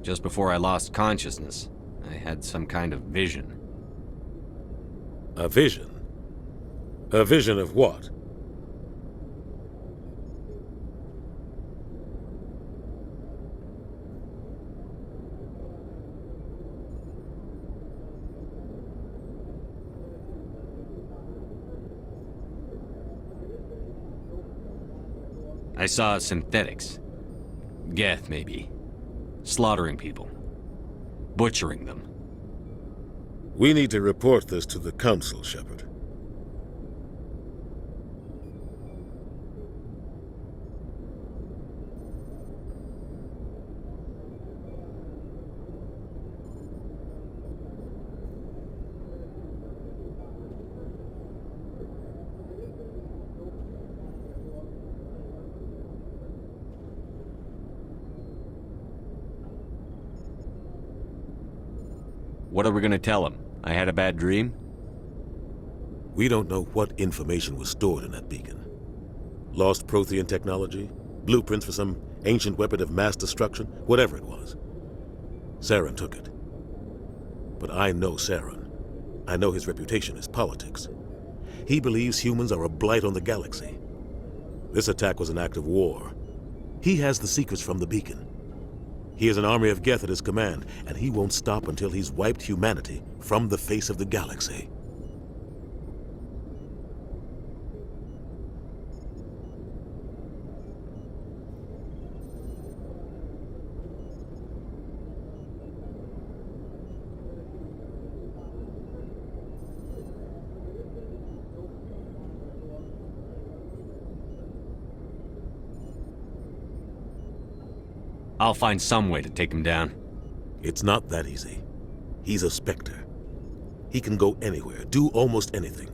Just before I lost consciousness, I had some kind of vision. A vision? A vision of what? I saw synthetics. Geth, maybe. Slaughtering people. Butchering them. We need to report this to the Council, Shepard. What are we gonna tell him? I had a bad dream? We don't know what information was stored in that beacon. Lost Prothean technology? Blueprints for some ancient weapon of mass destruction? Whatever it was. Saren took it. But I know Saren. I know his reputation is politics. He believes humans are a blight on the galaxy. This attack was an act of war. He has the secrets from the beacon. He has an army of Geth at his command, and he won't stop until he's wiped humanity from the face of the galaxy. I'll find some way to take him down. It's not that easy. He's a Spectre. He can go anywhere, do almost anything.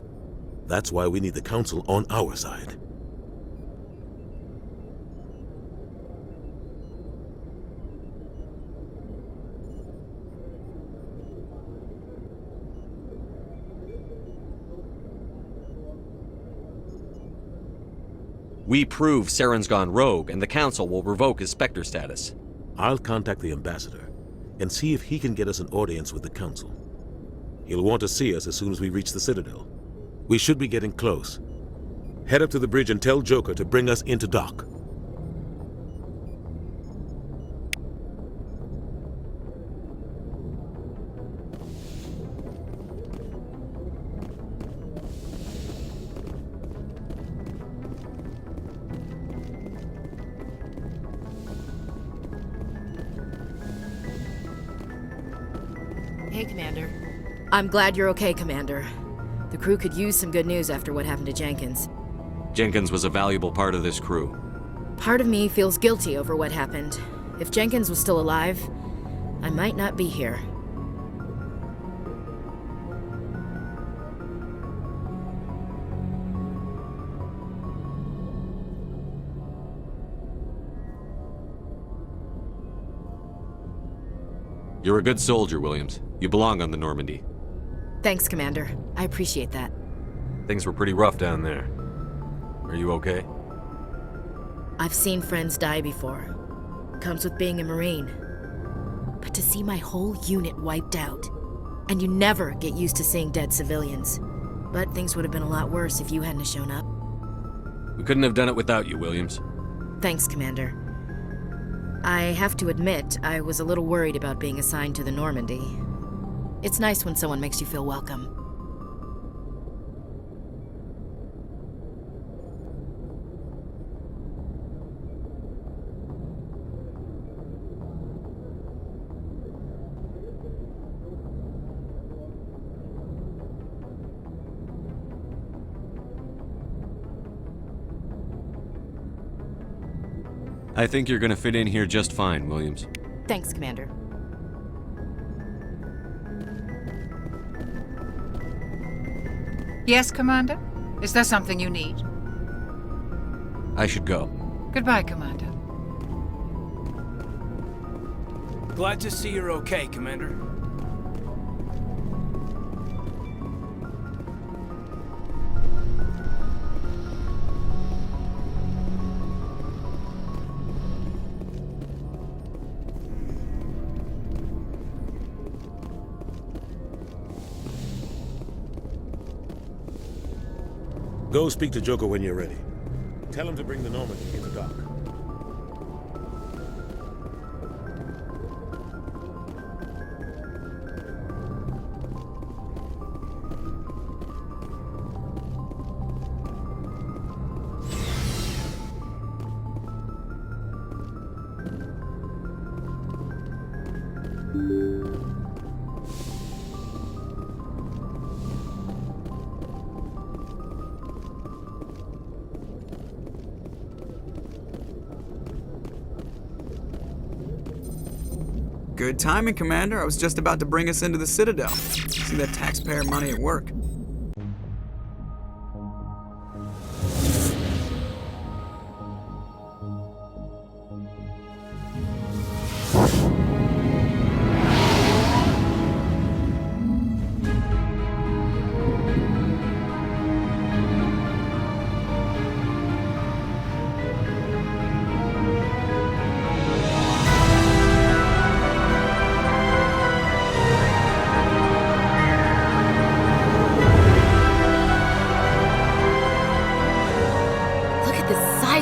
That's why we need the Council on our side. We prove Saren's gone rogue, and the Council will revoke his Spectre status. I'll contact the Ambassador and see if he can get us an audience with the Council. He'll want to see us as soon as we reach the Citadel. We should be getting close. Head up to the bridge and tell Joker to bring us into dock. Hey, Commander. I'm glad you're okay, Commander. The crew could use some good news after what happened to Jenkins. Jenkins was a valuable part of this crew. Part of me feels guilty over what happened. If Jenkins was still alive, I might not be here. You're a good soldier, Williams. You belong on the Normandy. Thanks, Commander. I appreciate that. Things were pretty rough down there. Are you okay? I've seen friends die before. Comes with being a Marine. But to see my whole unit wiped out, and you never get used to seeing dead civilians. But things would have been a lot worse if you hadn't shown up. We couldn't have done it without you, Williams. Thanks, Commander. I have to admit, I was a little worried about being assigned to the Normandy. It's nice when someone makes you feel welcome. I think you're gonna fit in here just fine, Williams. Thanks, Commander. Yes, Commander? Is there something you need? I should go. Goodbye, Commander. Glad to see you're okay, Commander. Go speak to Joker when you're ready. Tell him to bring the Normandy into dock. Good timing, Commander. I was just about to bring us into the Citadel. See that taxpayer money at work.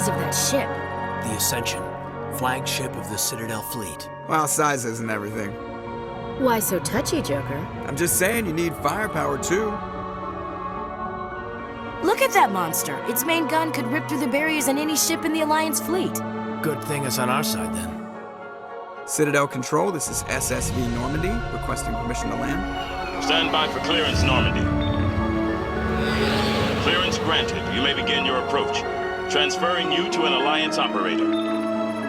Of that ship. The Ascension, flagship of the Citadel fleet. Well, size isn't everything. Why so touchy, Joker? I'm just saying you need firepower, too. Look at that monster. Its main gun could rip through the barriers in any ship in the Alliance fleet. Good thing it's on our side, then. Citadel Control, this is SSV Normandy, requesting permission to land. Stand by for clearance, Normandy. Clearance granted. You may begin your approach. Transferring you to an Alliance operator.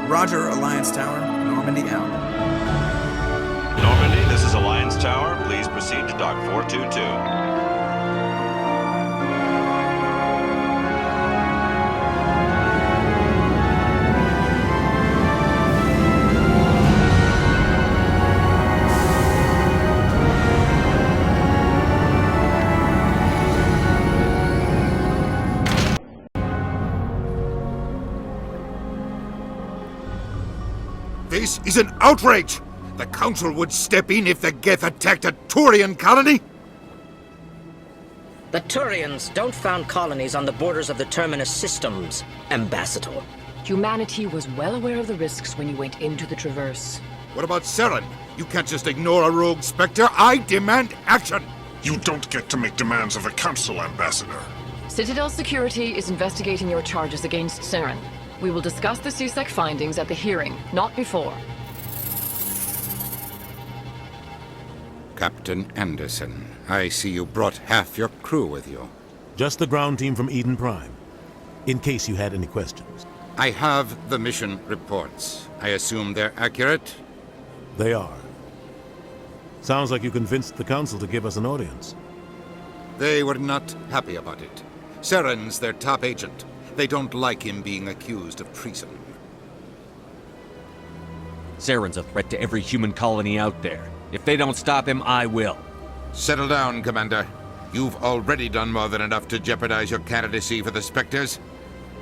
Roger, Alliance Tower. Normandy out. Normandy, this is Alliance Tower. Please proceed to Dock 422. This is an outrage! The Council would step in if the Geth attacked a Turian colony? The Turians don't found colonies on the borders of the Terminus systems, Ambassador. Humanity was well aware of the risks when you went into the Traverse. What about Saren? You can't just ignore a rogue Spectre. I demand action! You don't get to make demands of a Council, Ambassador. Citadel Security is investigating your charges against Saren. We will discuss the CSEC findings at the hearing, not before. Captain Anderson, I see you brought half your crew with you. Just the ground team from Eden Prime, in case you had any questions. I have the mission reports. I assume they're accurate? They are. Sounds like you convinced the Council to give us an audience. They were not happy about it. Saren's their top agent. They don't like him being accused of treason. Saren's a threat to every human colony out there. If they don't stop him, I will. Settle down, Commander. You've already done more than enough to jeopardize your candidacy for the Spectres.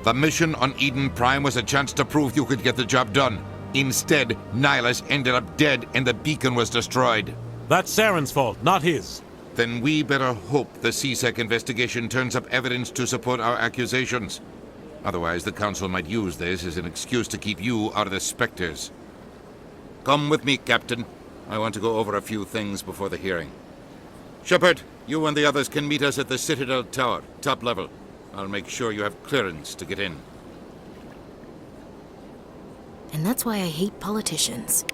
The mission on Eden Prime was a chance to prove you could get the job done. Instead, Nihilus ended up dead and the beacon was destroyed. That's Saren's fault, not his. Then we better hope the CSEC investigation turns up evidence to support our accusations. Otherwise, the Council might use this as an excuse to keep you out of the Spectres. Come with me, Captain. I want to go over a few things before the hearing. Shepard, you and the others can meet us at the Citadel Tower, top level. I'll make sure you have clearance to get in. And that's why I hate politicians.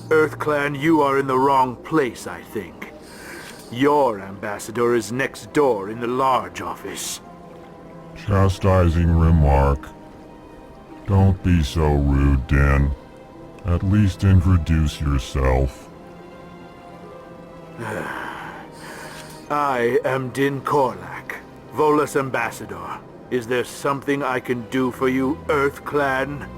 EarthClan, you are in the wrong place, I think. Your ambassador is next door in the large office. Chastising remark. Don't be so rude, Den. At least introduce yourself. I am Din Korlak, Volus Ambassador. Is there something I can do for you, Earth Clan?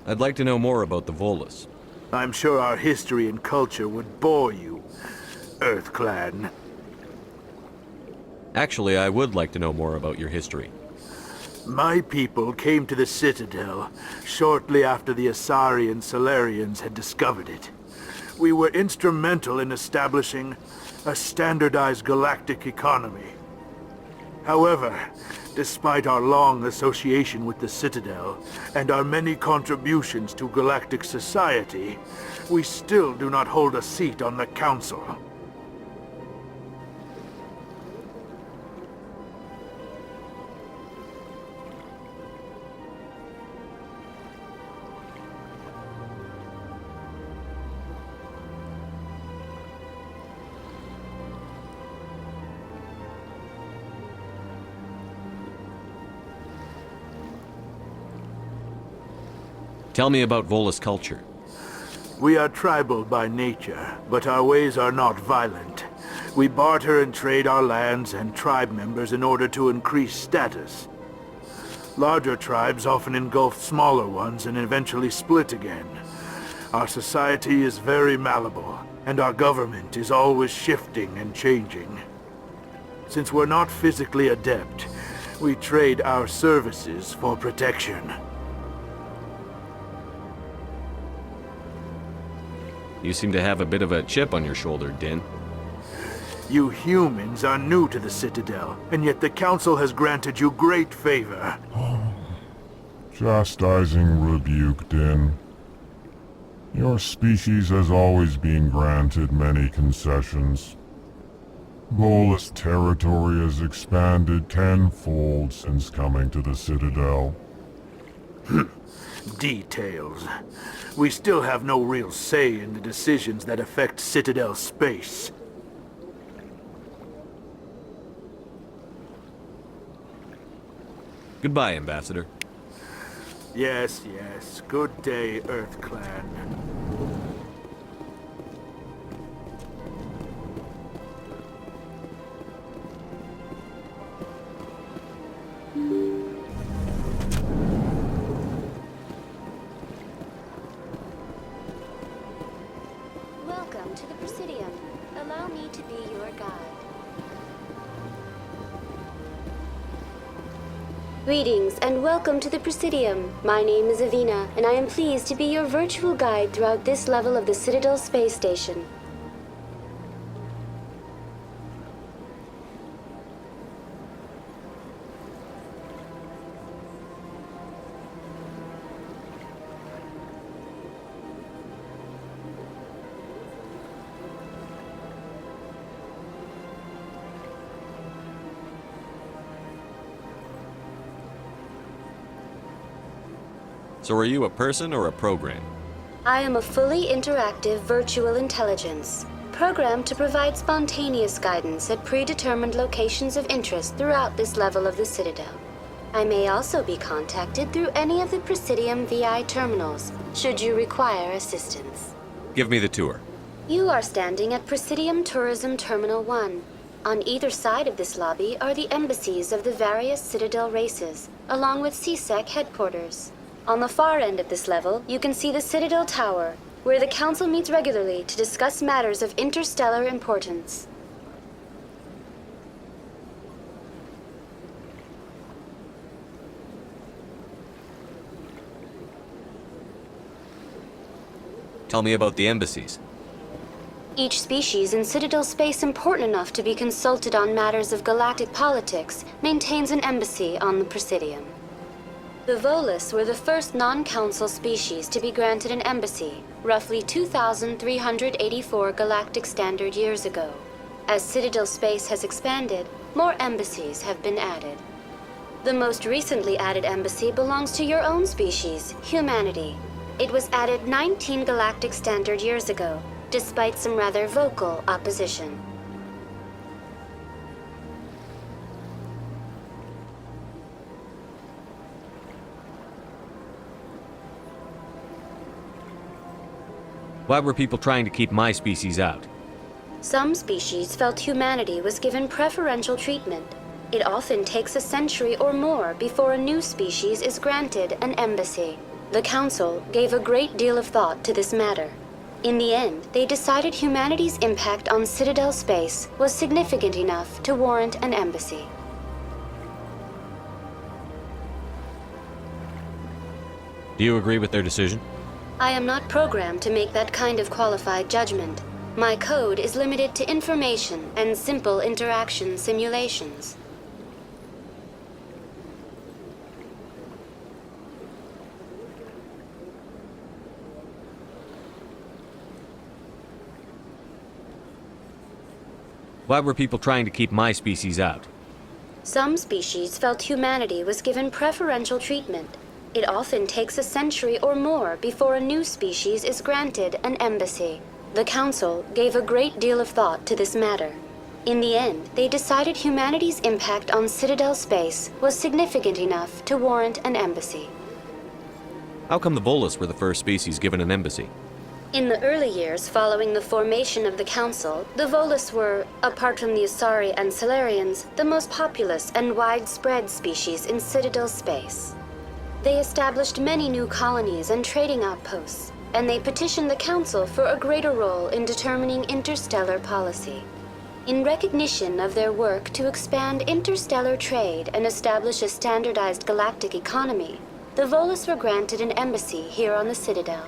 I'd like to know more about the Volus. I'm sure our history and culture would bore you, Earth Clan. Actually, I would like to know more about your history. My people came to the Citadel shortly after the Asari and Solarians had discovered it. We were instrumental in establishing a standardized galactic economy. However, despite our long association with the Citadel and our many contributions to galactic society, we still do not hold a seat on the Council. Tell me about Volus culture. We are tribal by nature, but our ways are not violent. We barter and trade our lands and tribe members in order to increase status. Larger tribes often engulf smaller ones and eventually split again. Our society is very malleable, and our government is always shifting and changing. Since we're not physically adept, we trade our services for protection. You seem to have a bit of a chip on your shoulder, Din. You humans are new to the Citadel, and yet the Council has granted you great favor. Chastising rebuke, Din. Your species has always been granted many concessions. Volus territory has expanded tenfold since coming to the Citadel. Details. We still have no real say in the decisions that affect Citadel space. Goodbye, Ambassador. Yes, yes. Good day, Earth Clan. Welcome to the Presidium. Allow me to be your guide. Greetings and welcome to the Presidium. My name is Avina, and I am pleased to be your virtual guide throughout this level of the Citadel Space Station. So are you a person or a program? I am a fully interactive virtual intelligence, programmed to provide spontaneous guidance at predetermined locations of interest throughout this level of the Citadel. I may also be contacted through any of the Presidium VI terminals, should you require assistance. Give me the tour. You are standing at Presidium Tourism Terminal 1. On either side of this lobby are the embassies of the various Citadel races, along with CSEC headquarters. On the far end of this level, you can see the Citadel Tower, where the Council meets regularly to discuss matters of interstellar importance. Tell me about the embassies. Each species in Citadel space important enough to be consulted on matters of galactic politics maintains an embassy on the Presidium. The Volus were the first non-council species to be granted an embassy, roughly 2,384 galactic standard years ago. As Citadel space has expanded, more embassies have been added. The most recently added embassy belongs to your own species, humanity. It was added 19 galactic standard years ago, despite some rather vocal opposition. Why were people trying to keep my species out? Some species felt humanity was given preferential treatment. It often takes a century or more before a new species is granted an embassy. The Council gave a great deal of thought to this matter. In the end, they decided humanity's impact on Citadel space was significant enough to warrant an embassy. Do you agree with their decision? I am not programmed to make that kind of qualified judgment. My code is limited to information and simple interaction simulations. Why were people trying to keep my species out? Some species felt humanity was given preferential treatment. It often takes a century or more before a new species is granted an embassy. The Council gave a great deal of thought to this matter. In the end, they decided humanity's impact on Citadel space was significant enough to warrant an embassy. How come the Volus were the first species given an embassy? In the early years following the formation of the Council, the Volus were, apart from the Asari and Solarians, the most populous and widespread species in Citadel space. They established many new colonies and trading outposts, and they petitioned the Council for a greater role in determining interstellar policy. In recognition of their work to expand interstellar trade and establish a standardized galactic economy, the Volus were granted an embassy here on the Citadel.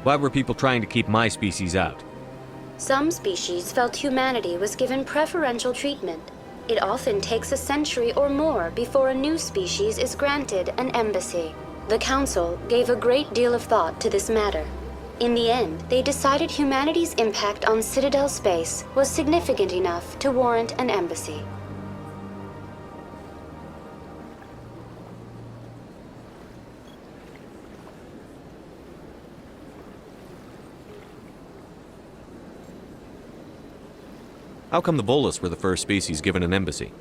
Why were people trying to keep my species out? Some species felt humanity was given preferential treatment. It often takes a century or more before a new species is granted an embassy. The Council gave a great deal of thought to this matter. In the end, they decided humanity's impact on Citadel space was significant enough to warrant an embassy. How come the Volus were the first species given an embassy?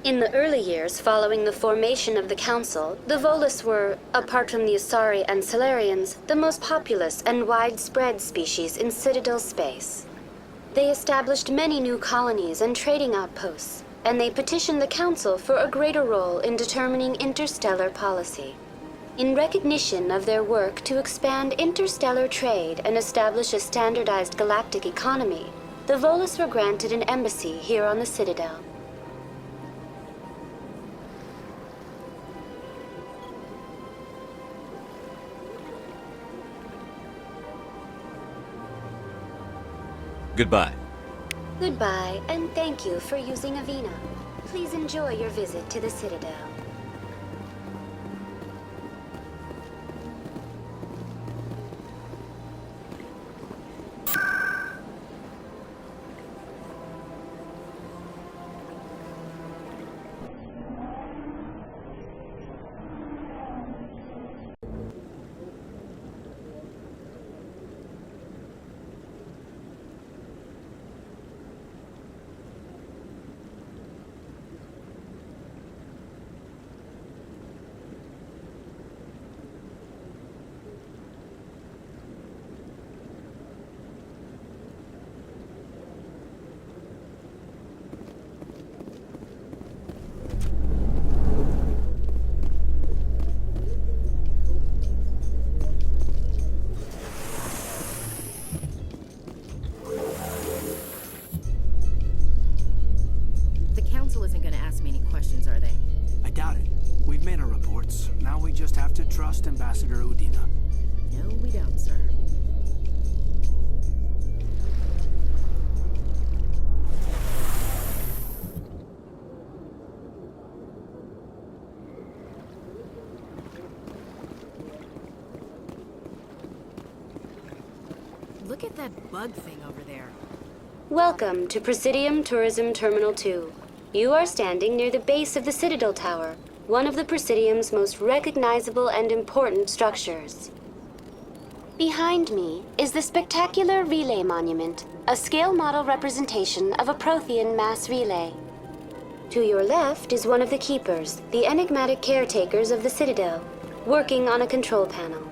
In the early years following the formation of the Council, the Volus were, apart from the Asari and Solarians, the most populous and widespread species in Citadel space. They established many new colonies and trading outposts, and they petitioned the Council for a greater role in determining interstellar policy. In recognition of their work to expand interstellar trade and establish a standardized galactic economy, the Volus were granted an embassy here on the Citadel. Goodbye. Goodbye, and thank you for using Avina. Please enjoy your visit to the Citadel. Isn't going to ask me any questions, are they? I doubt it. We've made our reports. Now we just have to trust Ambassador Udina. No, we don't, sir. Look at that bug thing over there. Welcome to Presidium Tourism Terminal 2. You are standing near the base of the Citadel Tower, one of the Presidium's most recognizable and important structures. Behind me is the spectacular Relay Monument, a scale model representation of a Prothean mass relay. To your left is one of the Keepers, the enigmatic caretakers of the Citadel, working on a control panel.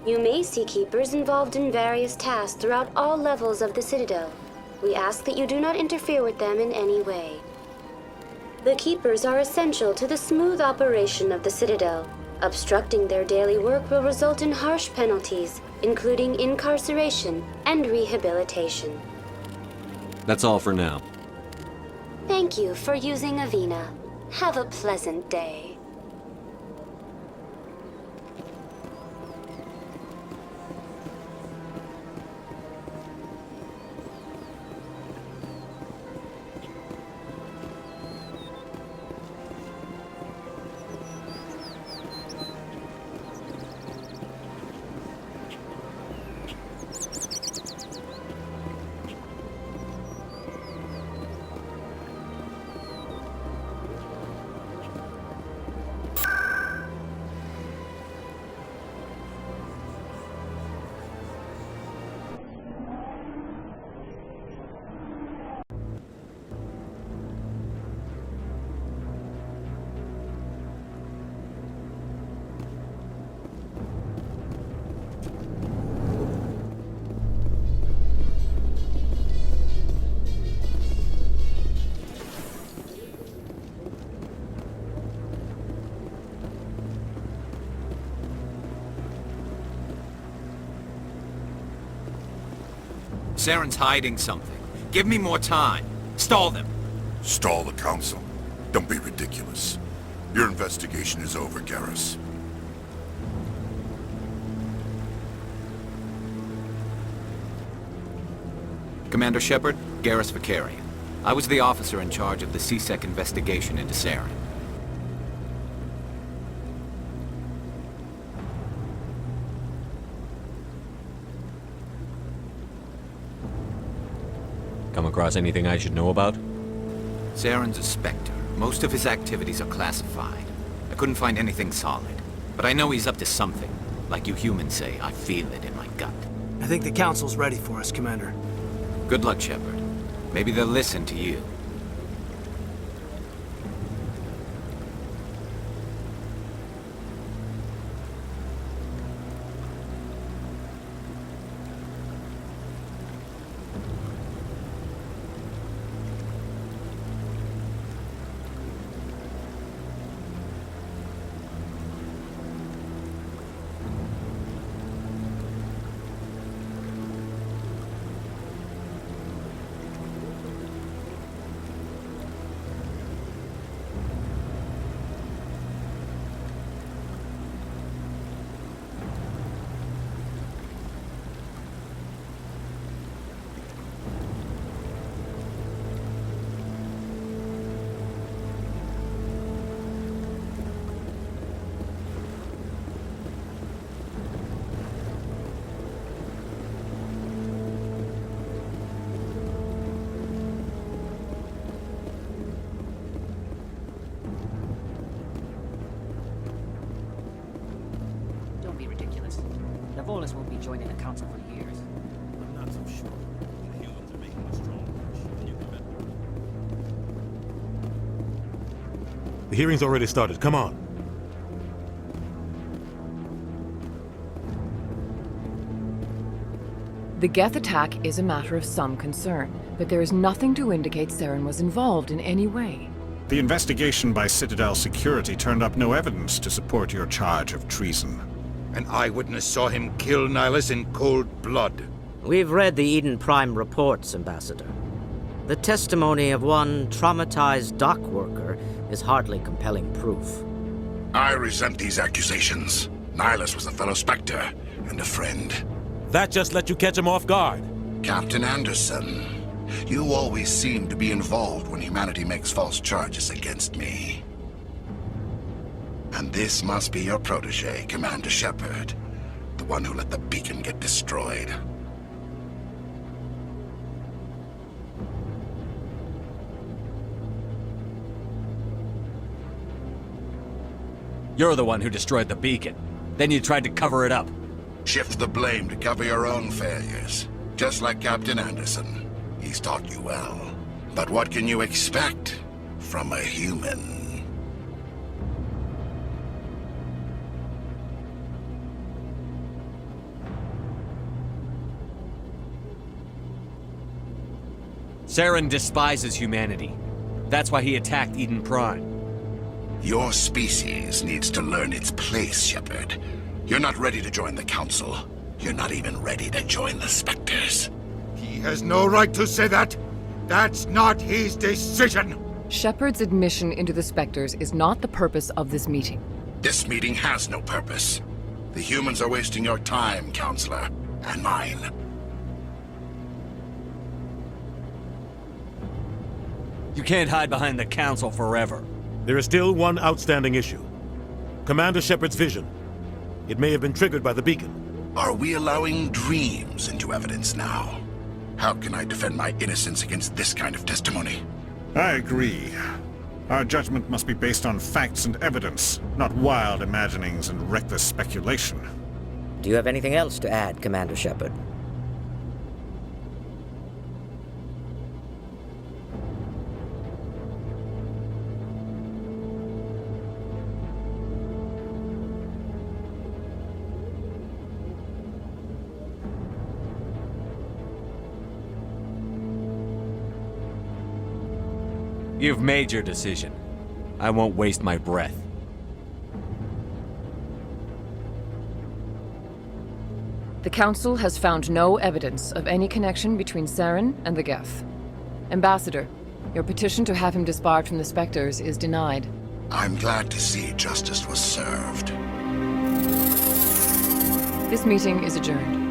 You may see Keepers involved in various tasks throughout all levels of the Citadel. We ask that you do not interfere with them in any way. The Keepers are essential to the smooth operation of the Citadel. Obstructing their daily work will result in harsh penalties, including incarceration and rehabilitation. That's all for now. Thank you for using Avena. Have a pleasant day. Saren's hiding something. Give me more time. Stall them. Stall the Council? Don't be ridiculous. Your investigation is over, Garrus. Commander Shepard, Garrus Vicarian. I was the officer in charge of the CSEC investigation into Saren. Come across anything I should know about? Saren's a Spectre. Most of his activities are classified. I couldn't find anything solid. But I know he's up to something. Like you humans say, I feel it in my gut. I think the Council's ready for us, Commander. Good luck, Shepard. Maybe they'll listen to you. Volus won't be joining the Council for years. I'm not so sure. The humans are making a strong push. The hearing's already started. Come on. The Geth attack is a matter of some concern, but there is nothing to indicate Saren was involved in any way. The investigation by Citadel Security turned up no evidence to support your charge of treason. An eyewitness saw him kill Nihilus in cold blood. We've read the Eden Prime reports, Ambassador. The testimony of one traumatized dock worker is hardly compelling proof. I resent these accusations. Nihilus was a fellow Spectre and a friend. That just let you catch him off guard. Captain Anderson, you always seem to be involved when humanity makes false charges against me. And this must be your protege, Commander Shepard. The one who let the beacon get destroyed. You're the one who destroyed the beacon. Then you tried to cover it up. Shift the blame to cover your own failures. Just like Captain Anderson. He's taught you well. But what can you expect from a human? Saren despises humanity. That's why he attacked Eden Prime. Your species needs to learn its place, Shepard. You're not ready to join the Council. You're not even ready to join the Spectres. He has no right to say that. That's not his decision. Shepard's admission into the Spectres is not the purpose of this meeting. This meeting has no purpose. The humans are wasting your time, Counselor, and mine. You can't hide behind the Council forever. There is still one outstanding issue. Commander Shepard's vision. It may have been triggered by the beacon. Are we allowing dreams into evidence now? How can I defend my innocence against this kind of testimony? I agree. Our judgment must be based on facts and evidence, not wild imaginings and reckless speculation. Do you have anything else to add, Commander Shepard? You've made your decision. I won't waste my breath. The Council has found no evidence of any connection between Saren and the Geth. Ambassador, your petition to have him disbarred from the Spectres is denied. I'm glad to see justice was served. This meeting is adjourned.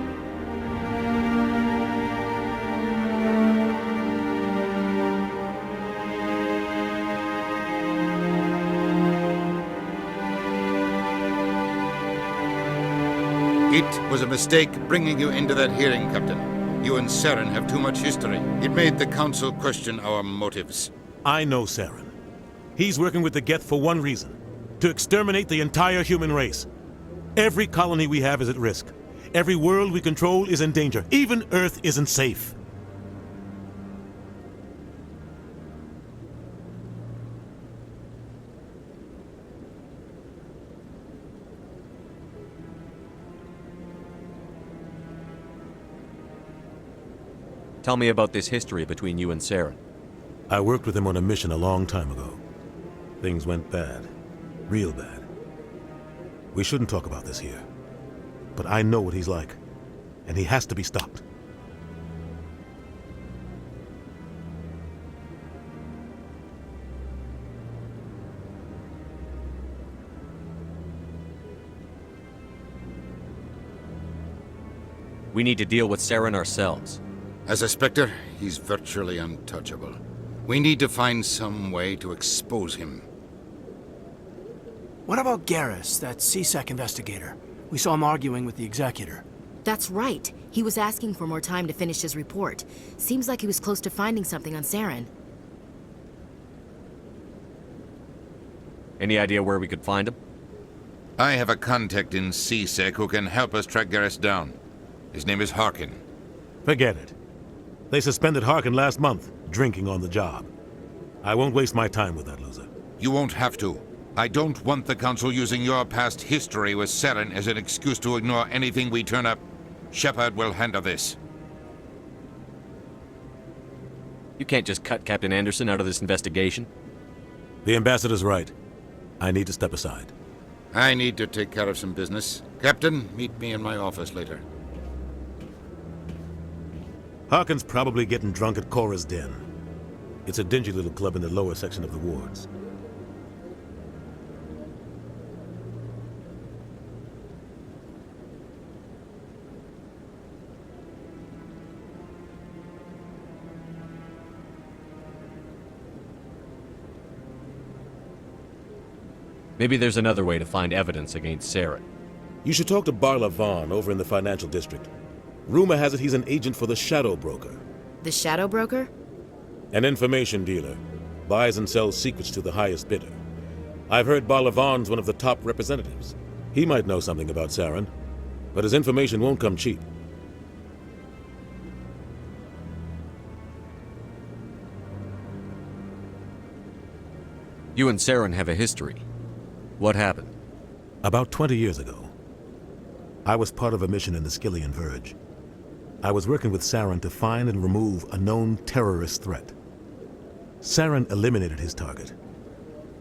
It was a mistake bringing you into that hearing, Captain. You and Saren have too much history. It made the Council question our motives. I know Saren. He's working with the Geth for one reason. To exterminate the entire human race. Every colony we have is at risk. Every world we control is in danger. Even Earth isn't safe. Tell me about this history between you and Saren. I worked with him on a mission a long time ago. Things went bad. Real bad. We shouldn't talk about this here. But I know what he's like. And he has to be stopped. We need to deal with Saren ourselves. As a Spectre, he's virtually untouchable. We need to find some way to expose him. What about Garrus, that CSEC investigator? We saw him arguing with the Executor. That's right. He was asking for more time to finish his report. Seems like he was close to finding something on Saren. Any idea where we could find him? I have a contact in CSEC who can help us track Garrus down. His name is Harkin. Forget it. They suspended Harkin last month, drinking on the job. I won't waste my time with that loser. You won't have to. I don't want the Council using your past history with Saren as an excuse to ignore anything we turn up. Shepard will handle this. You can't just cut Captain Anderson out of this investigation. The Ambassador's right. I need to step aside. I need to take care of some business. Captain, meet me in my office later. Harkin's probably getting drunk at Cora's Den. It's a dingy little club in the lower section of the wards. Maybe there's another way to find evidence against Saren. You should talk to Barla Vaughn over in the financial district. Rumor has it he's an agent for the Shadow Broker. The Shadow Broker? An information dealer. Buys and sells secrets to the highest bidder. I've heard Balavan's one of the top representatives. He might know something about Saren, but his information won't come cheap. You and Saren have a history. What happened? About 20 years ago, I was part of a mission in the Skillian Verge. I was working with Saren to find and remove a known terrorist threat. Saren eliminated his target,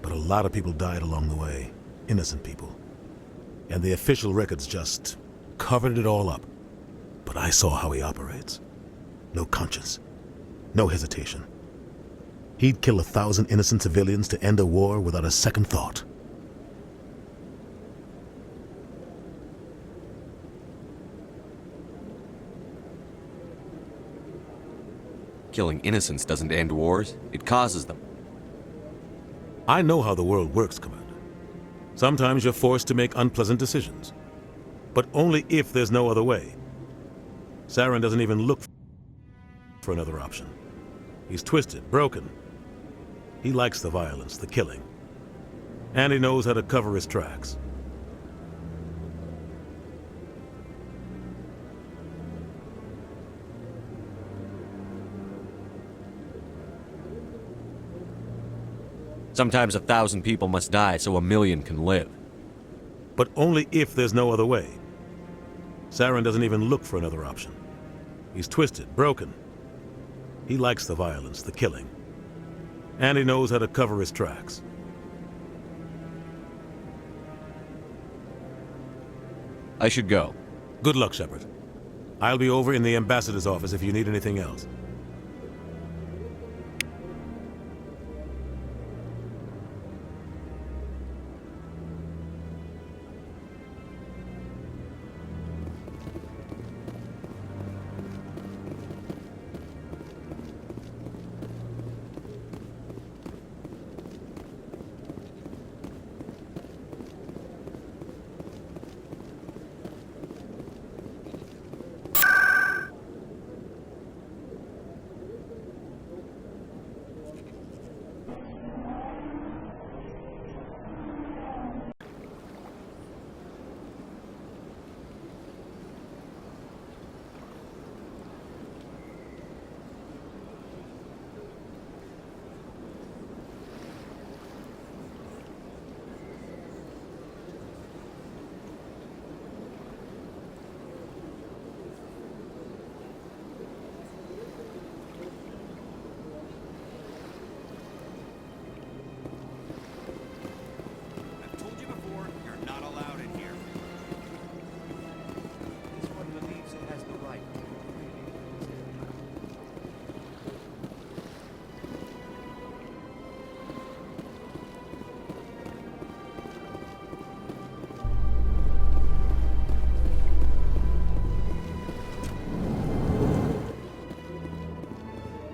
but a lot of people died along the way, innocent people. And the official records just covered it all up. But I saw how he operates. No conscience, no hesitation. He'd kill 1,000 innocent civilians to end a war without a second thought. Killing innocents doesn't end wars, it causes them. I know how the world works, Commander. Sometimes you're forced to make unpleasant decisions. But only if there's no other way. Saren doesn't even look for another option. He's twisted, broken. He likes the violence, the killing. And he knows how to cover his tracks. Sometimes 1,000 people must die so 1,000,000 can live. But only if there's no other way. Saren doesn't even look for another option. He's twisted, broken. He likes the violence, the killing. And he knows how to cover his tracks. I should go. Good luck, Shepard. I'll be over in the ambassador's office if you need anything else.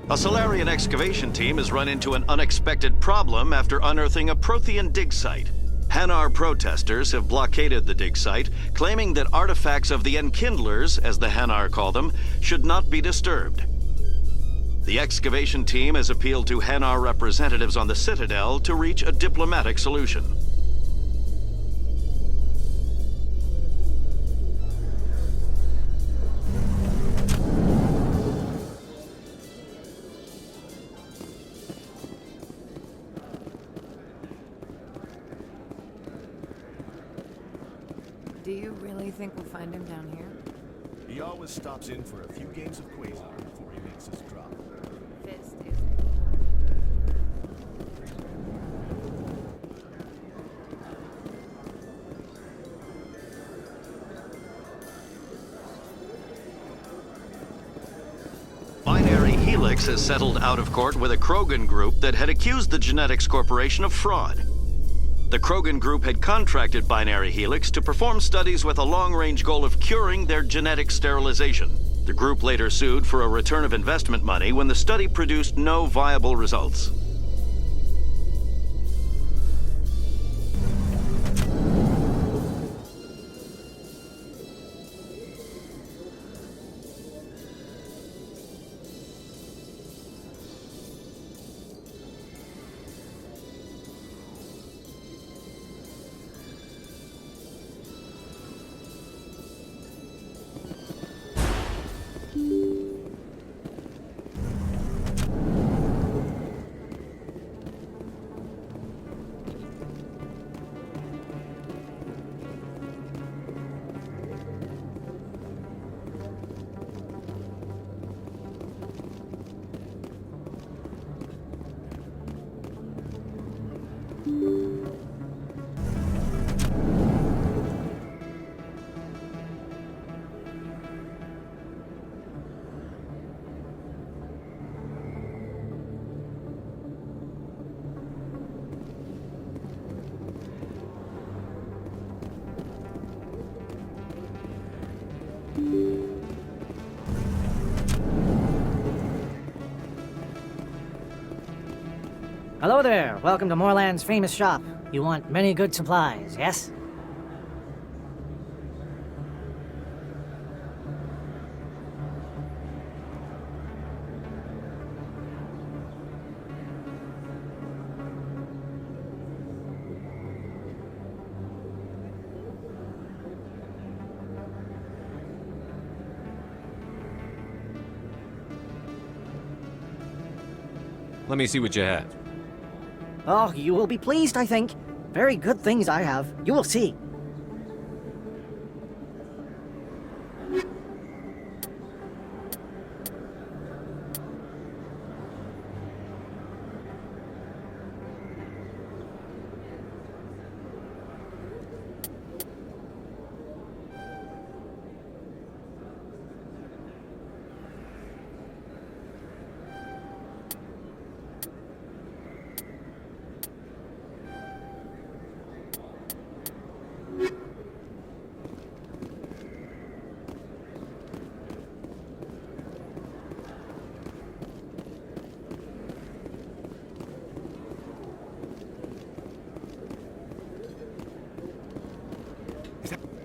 A Solarian excavation team has run into an unexpected problem after unearthing a Prothean dig site. Hanar protesters have blockaded the dig site, claiming that artifacts of the Enkindlers, as the Hanar call them, should not be disturbed. The excavation team has appealed to Hanar representatives on the Citadel to reach a diplomatic solution. Do you really think we'll find him down here? He always stops in for a few games of Quasar before he makes his drop. Fist is... Binary Helix has settled out of court with a Krogan group that had accused the Genetics Corporation of fraud. The Krogan group had contracted Binary Helix to perform studies with a long-range goal of curing their genetic sterilization. The group later sued for a return of investment money when the study produced no viable results. Hello there. Welcome to Moorland's famous shop. You want many good supplies, yes? Let me see what you have. Oh, you will be pleased, I think. Very good things I have. You will see.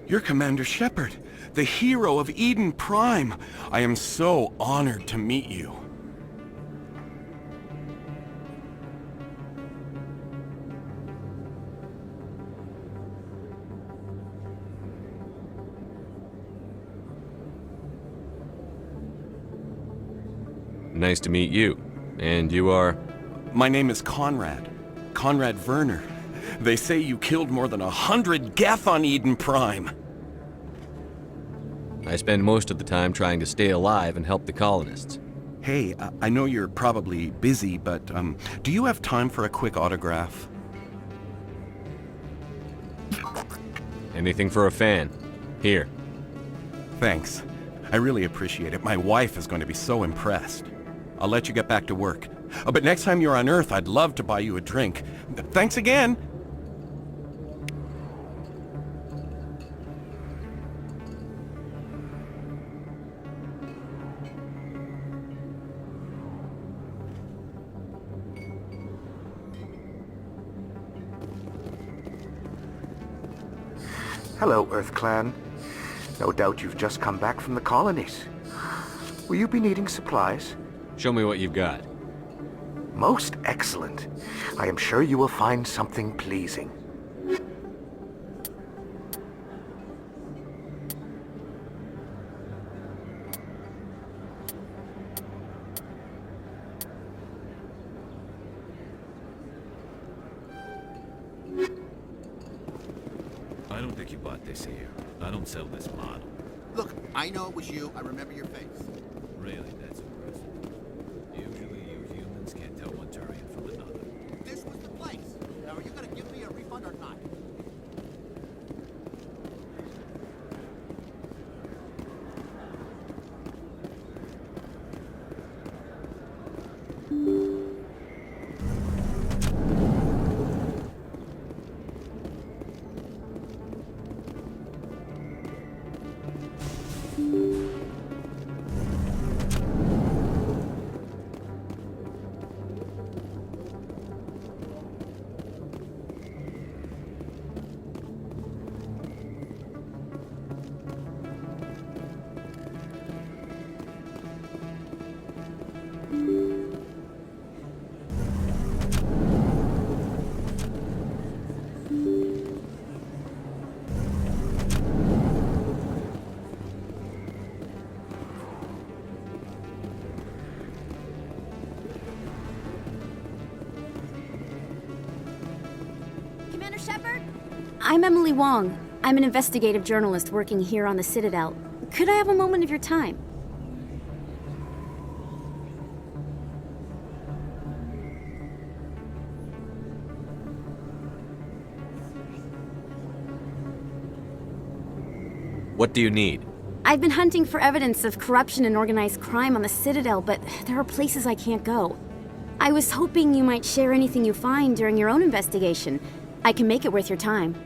You're Commander Shepard, the hero of Eden Prime. I am so honored to meet you. Nice to meet you. And you are? My name is Conrad. Conrad Werner. They say you killed more than 100 Geth on Eden Prime. I spend most of the time trying to stay alive and help the colonists. Hey, I know you're probably busy, but do you have time for a quick autograph? Anything for a fan. Here. Thanks. I really appreciate it. My wife is going to be so impressed. I'll let you get back to work. But next time you're on Earth, I'd love to buy you a drink. Thanks again! Hello, Earth Clan. No doubt you've just come back from the colonies. Will you be needing supplies? Show me what you've got. Most excellent. I am sure you will find something pleasing. I don't think you bought this here. I don't sell this model. Look, I know it was you. I remember your face. Really, that's impressive. Usually you humans can't tell one Turian from another. This was the place. Now, are you going to give me a refund or not? Commander Shepard? I'm Emily Wong. I'm an investigative journalist working here on the Citadel. Could I have a moment of your time? What do you need? I've been hunting for evidence of corruption and organized crime on the Citadel, but there are places I can't go. I was hoping you might share anything you find during your own investigation. I can make it worth your time.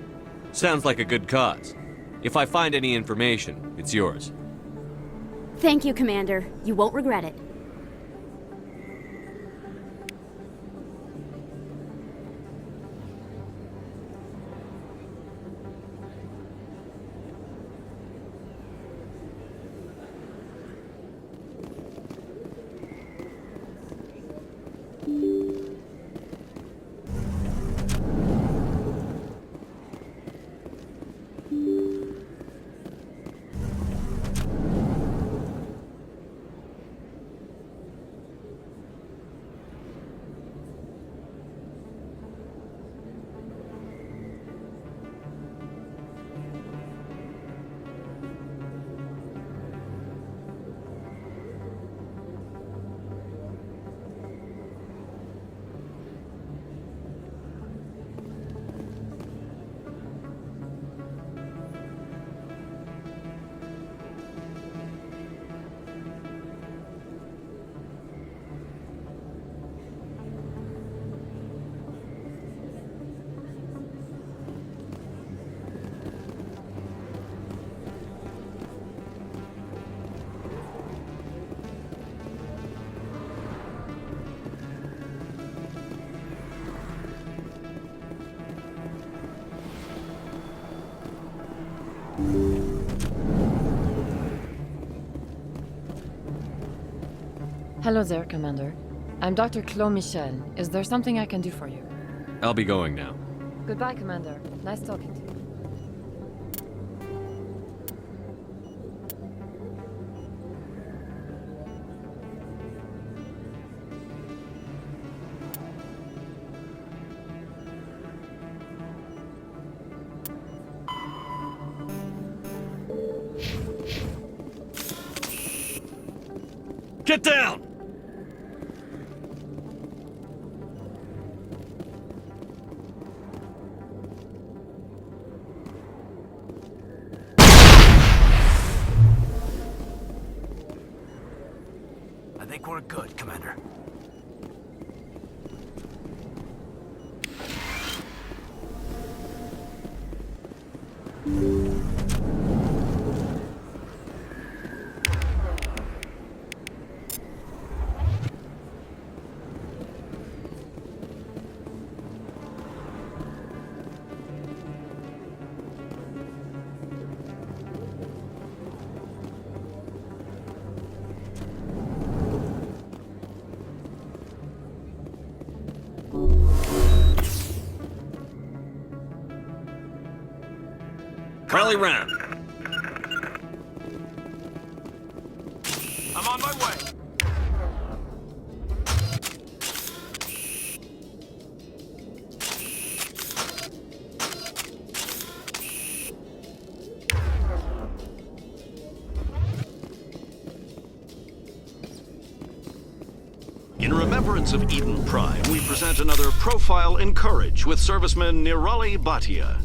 Sounds like a good cause. If I find any information, it's yours. Thank you, Commander. You won't regret it. Hello there, Commander. I'm Dr. Claude Michel. Is there something I can do for you? I'll be going now. Goodbye, Commander. Nice talking to you. Get down! I think we're good, Commander. Rally round. I'm on my way. In remembrance of Eden Prime, we present another Profile in Courage with serviceman Nirali Bhatia.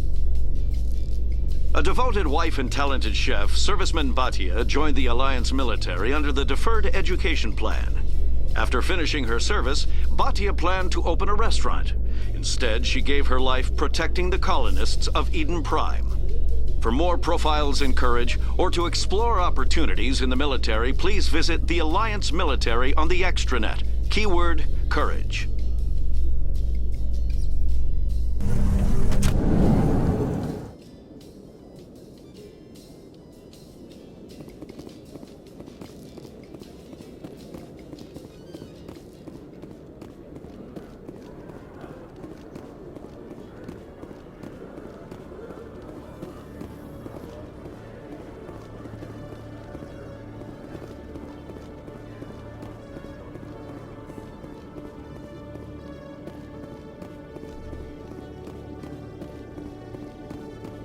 A devoted wife and talented chef, Serviceman Bhatia joined the Alliance military under the Deferred Education Plan. After finishing her service, Bhatia planned to open a restaurant. Instead, she gave her life protecting the colonists of Eden Prime. For more profiles in courage, or to explore opportunities in the military, please visit the Alliance military on the extranet. Keyword, courage.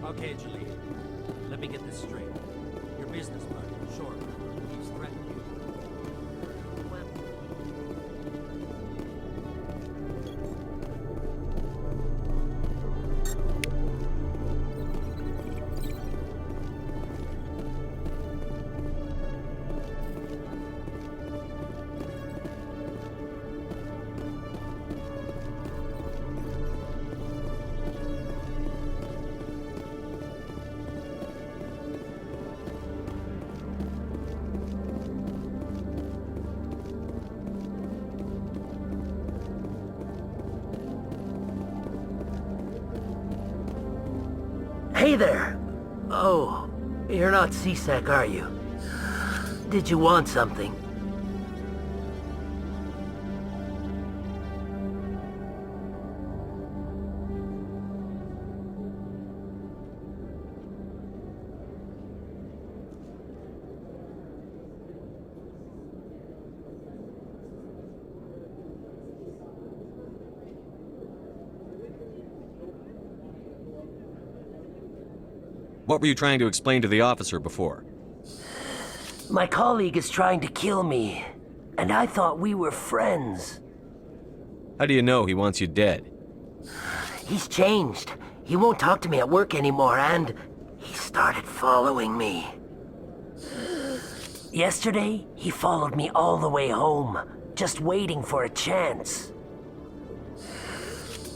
Okay, Julie. Let me get this straight. Your business partner, Short, he's threatened you. Hey there! Oh, you're not CSEC, are you? Did you want something? What were you trying to explain to the officer before? My colleague is trying to kill me, and I thought we were friends. How do you know he wants you dead? He's changed. He won't talk to me at work anymore, and he started following me. Yesterday, he followed me all the way home, just waiting for a chance.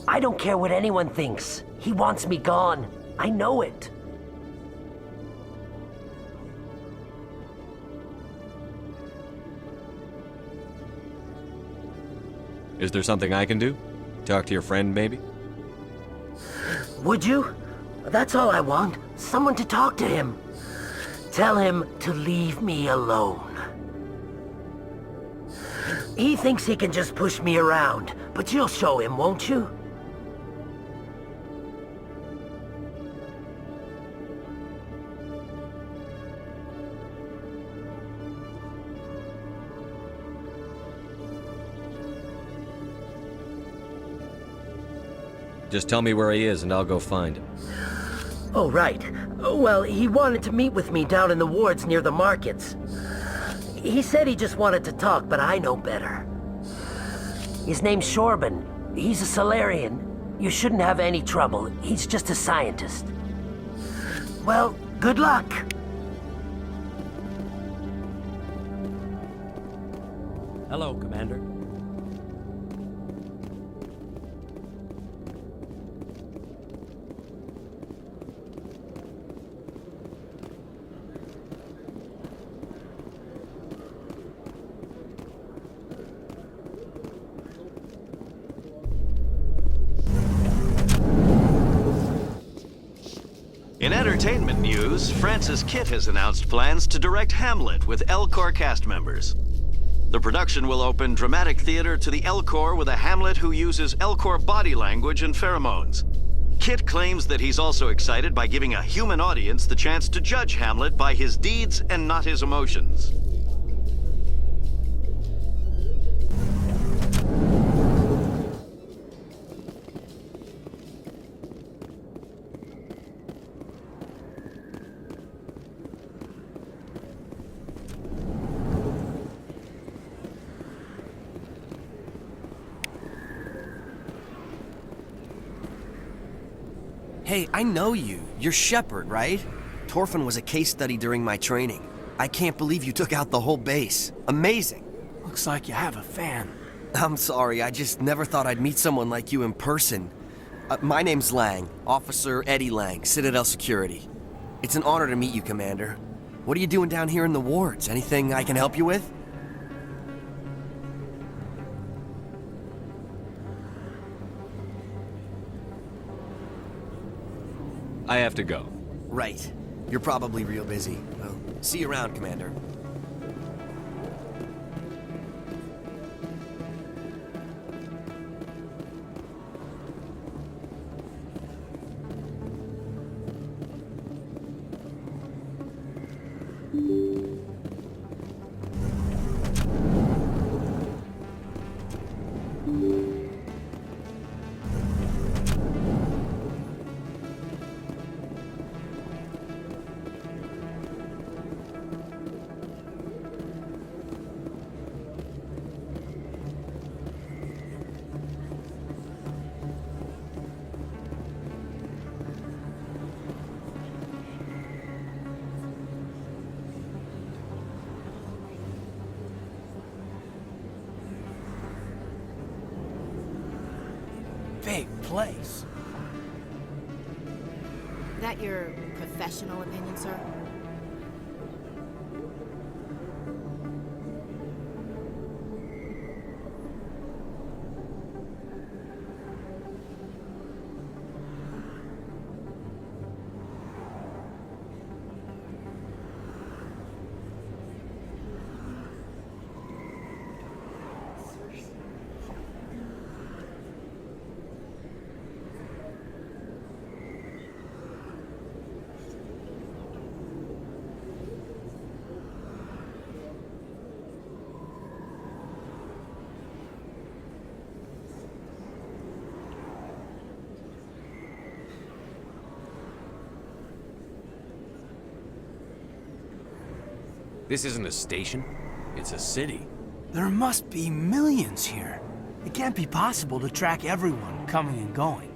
I don't care what anyone thinks. He wants me gone. I know it. Is there something I can do? Talk to your friend, maybe? Would you? That's all I want. Someone to talk to him. Tell him to leave me alone. He thinks he can just push me around, but you'll show him, won't you? Just tell me where he is and I'll go find him. Oh, right. Well, he wanted to meet with me down in the wards near the markets. He said he just wanted to talk, but I know better. His name's Shorban. He's a Solarian. You shouldn't have any trouble. He's just a scientist. Well, good luck. Hello, Commander. In entertainment news, Francis Kitt has announced plans to direct Hamlet with Elcor cast members. The production will open dramatic theater to the Elcor with a Hamlet who uses Elcor body language and pheromones. Kitt claims that he's also excited by giving a human audience the chance to judge Hamlet by his deeds and not his emotions. Hey, I know you. You're Shepard, right? Torfin was a case study during my training. I can't believe you took out the whole base. Amazing. Looks like you have a fan. I'm sorry, I just never thought I'd meet someone like you in person. My name's Lang, Officer Eddie Lang, Citadel Security. It's an honor to meet you, Commander. What are you doing down here in the wards? Anything I can help you with? I have to go. Right. You're probably real busy. Well, see you around, Commander. Big place. That your professional opinion, sir? This isn't a station. It's a city. There must be millions here. It can't be possible to track everyone coming and going.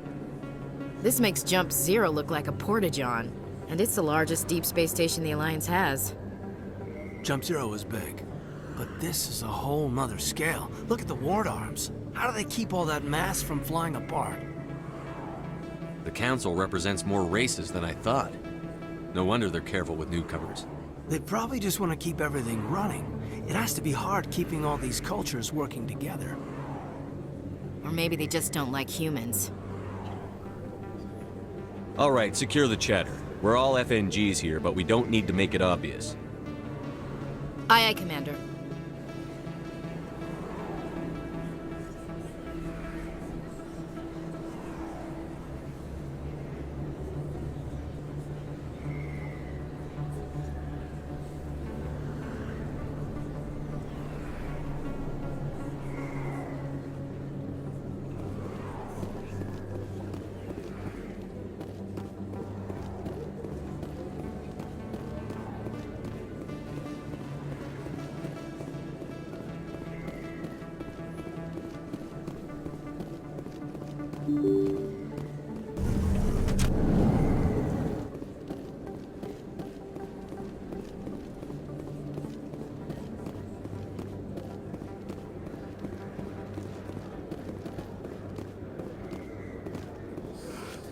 This makes Jump Zero look like a porta-john, and it's the largest deep space station the Alliance has. Jump Zero is big, but this is a whole nother scale. Look at the ward arms. How do they keep all that mass from flying apart? The Council represents more races than I thought. No wonder they're careful with newcomers. They probably just want to keep everything running. It has to be hard keeping all these cultures working together. Or maybe they just don't like humans. All right, secure the chatter. We're all FNGs here, but we don't need to make it obvious. Aye, aye, Commander.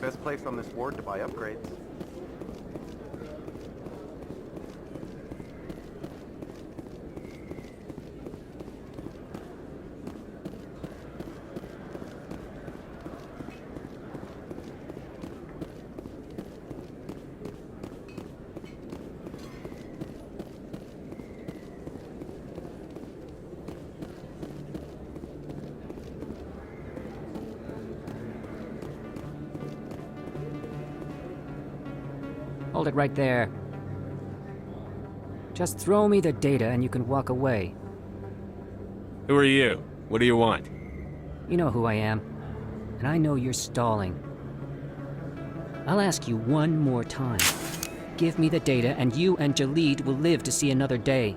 Best place on this ward to buy upgrades. Hold it right there. Just throw me the data and you can walk away. Who are you? What do you want? You know who I am, and I know you're stalling. I'll ask you one more time. Give me the data and you and Jalid will live to see another day.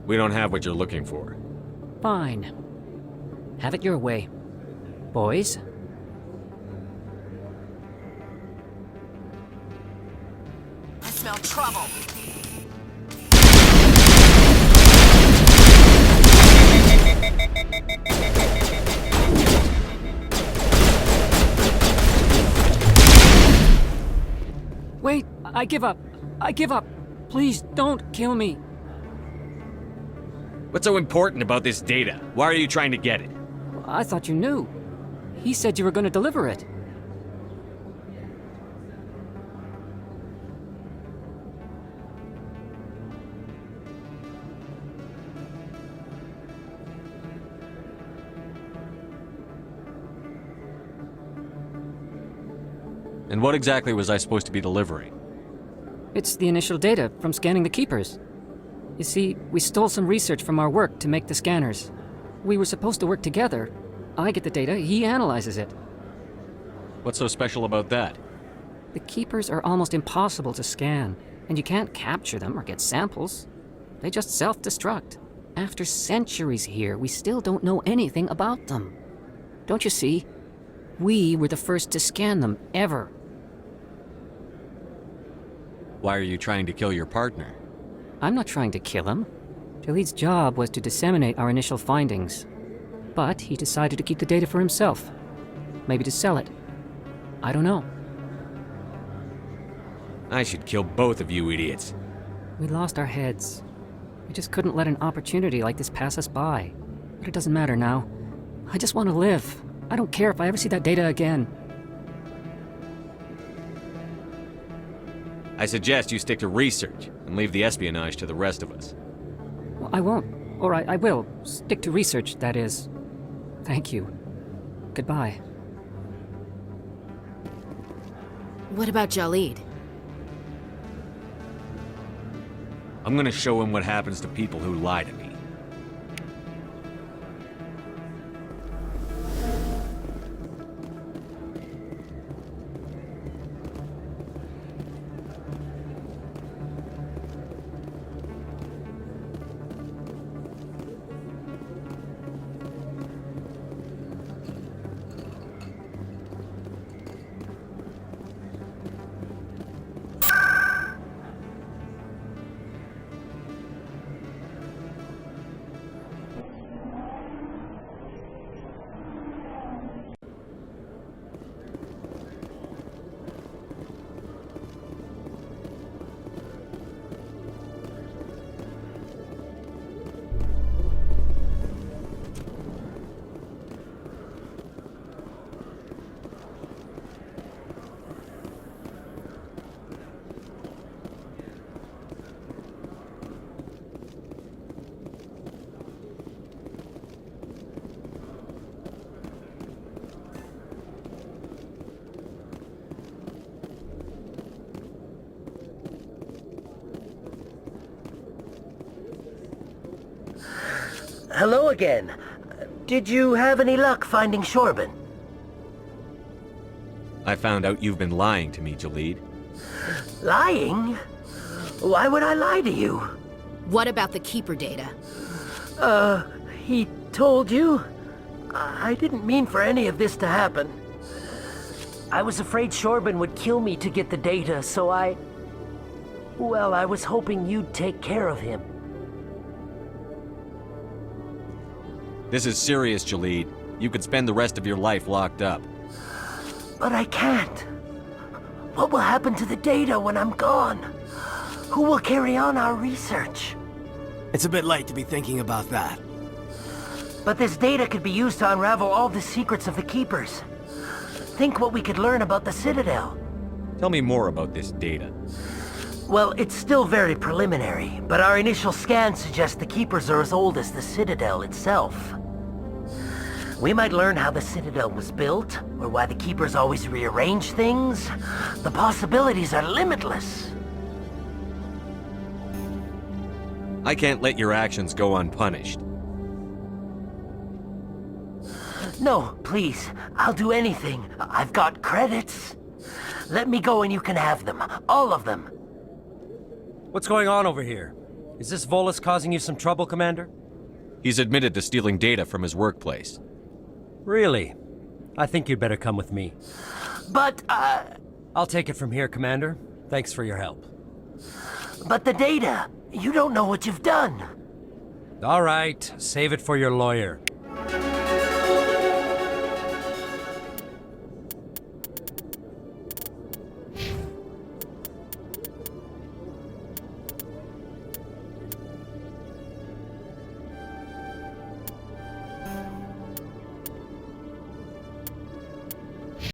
We don't have what you're looking for. Fine. Have it your way. Boys? I smell trouble. Wait, I give up. I give up. Please don't kill me. What's so important about this data? Why are you trying to get it? I thought you knew. He said you were going to deliver it. And what exactly was I supposed to be delivering? It's the initial data from scanning the Keepers. You see, we stole some research from our work to make the scanners. We were supposed to work together. I get the data, he analyzes it. What's so special about that? The Keepers are almost impossible to scan, and you can't capture them or get samples. They just self-destruct. After centuries here, we still don't know anything about them. Don't you see? We were the first to scan them, ever. Why are you trying to kill your partner? I'm not trying to kill him. Jalid's job was to disseminate our initial findings. But he decided to keep the data for himself. Maybe to sell it. I don't know. I should kill both of you idiots. We lost our heads. We just couldn't let an opportunity like this pass us by. But it doesn't matter now. I just want to live. I don't care if I ever see that data again. I suggest you stick to research and leave the espionage to the rest of us. Well, I won't. Or I will. Stick to research, that is. Thank you. Goodbye. What about Jalid? I'm gonna show him what happens to people who lie to me. hello again. Did you have any luck finding Shorban? I found out you've been lying to me, Jalid. Lying? Why would I lie to you? What about the Keeper data? He told you? I didn't mean for any of this to happen. I was afraid Shorban would kill me to get the data, so well, I was hoping you'd take care of him. This is serious, Jalid. You could spend the rest of your life locked up. But I can't. What will happen to the data when I'm gone? Who will carry on our research? It's a bit late to be thinking about that. But this data could be used to unravel all the secrets of the Keepers. Think what we could learn about the Citadel. Tell me more about this data. Well, it's still very preliminary, but our initial scans suggest the Keepers are as old as the Citadel itself. We might learn how the Citadel was built, or why the Keepers always rearrange things. The possibilities are limitless. I can't let your actions go unpunished. No, please. I'll do anything. I've got credits. Let me go and you can have them. All of them. What's going on over here? Is this Volus causing you some trouble, Commander? He's admitted to stealing data from his workplace. Really? I think you'd better come with me. But, I'll take it from here, Commander. Thanks for your help. But the data! You don't know what you've done! All right, save it for your lawyer.